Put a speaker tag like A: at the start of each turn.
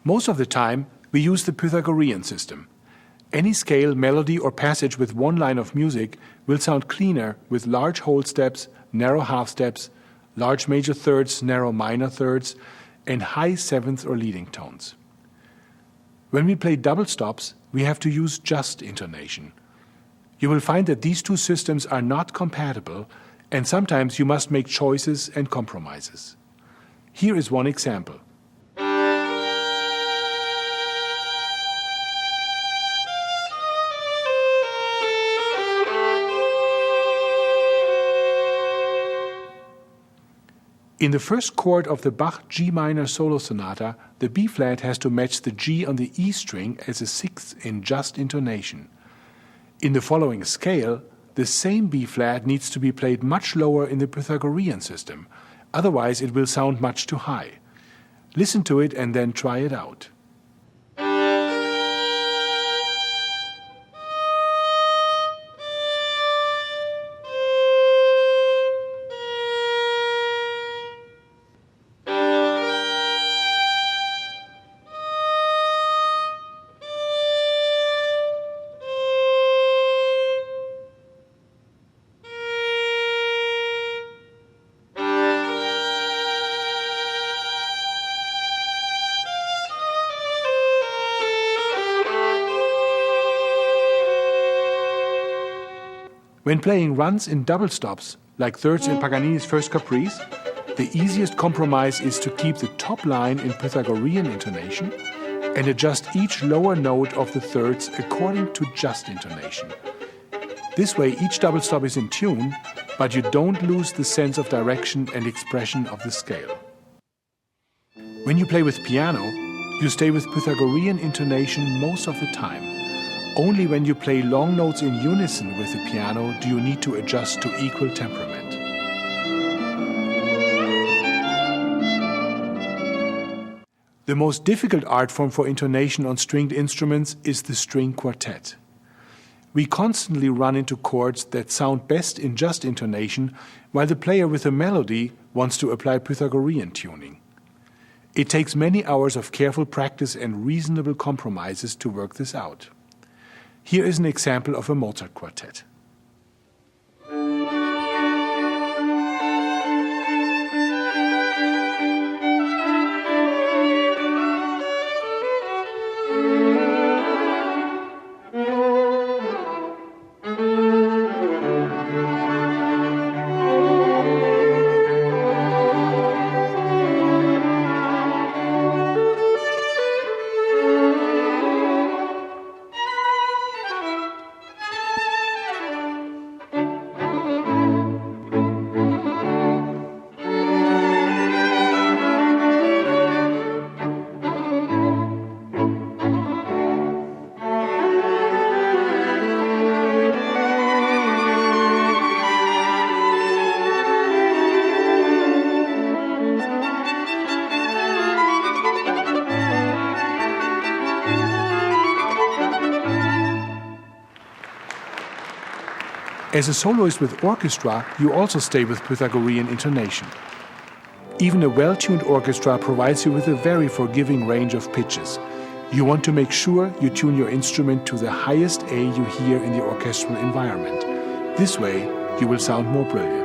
A: Most of the time, we use the Pythagorean system. Any scale, melody, or passage with one line of music will sound cleaner with large whole steps, narrow half steps, large major thirds, narrow minor thirds, and high seventh or leading tones. When we play double stops, we have to use just intonation. You will find that these two systems are not compatible, and sometimes you must make choices and compromises. Here is one example. In the first chord of the Bach G minor solo sonata, the B flat has to match the G on the E string as a sixth in just intonation. In the following scale, the same B flat needs to be played much lower in the Pythagorean system, otherwise it will sound much too high. Listen to it and then try it out. When playing runs in double stops, like thirds in Paganini's First Caprice, the easiest compromise is to keep the top line in Pythagorean intonation and adjust each lower note of the thirds according to just intonation. This way each double stop is in tune, but you don't lose the sense of direction and expression of the scale. When you play with piano, you stay with Pythagorean intonation most of the time. Only when you play long notes in unison with the piano do you need to adjust to equal temperament. The most difficult art form for intonation on stringed instruments is the string quartet. We constantly run into chords that sound best in just intonation, while the player with a melody wants to apply Pythagorean tuning. It takes many hours of careful practice and reasonable compromises to work this out. Here is an example of a Mozart quartet. As a soloist with orchestra, you also stay with Pythagorean intonation. Even a well-tuned orchestra provides you with a very forgiving range of pitches. You want to make sure you tune your instrument to the highest A you hear in the orchestral environment. This way, you will sound more brilliant.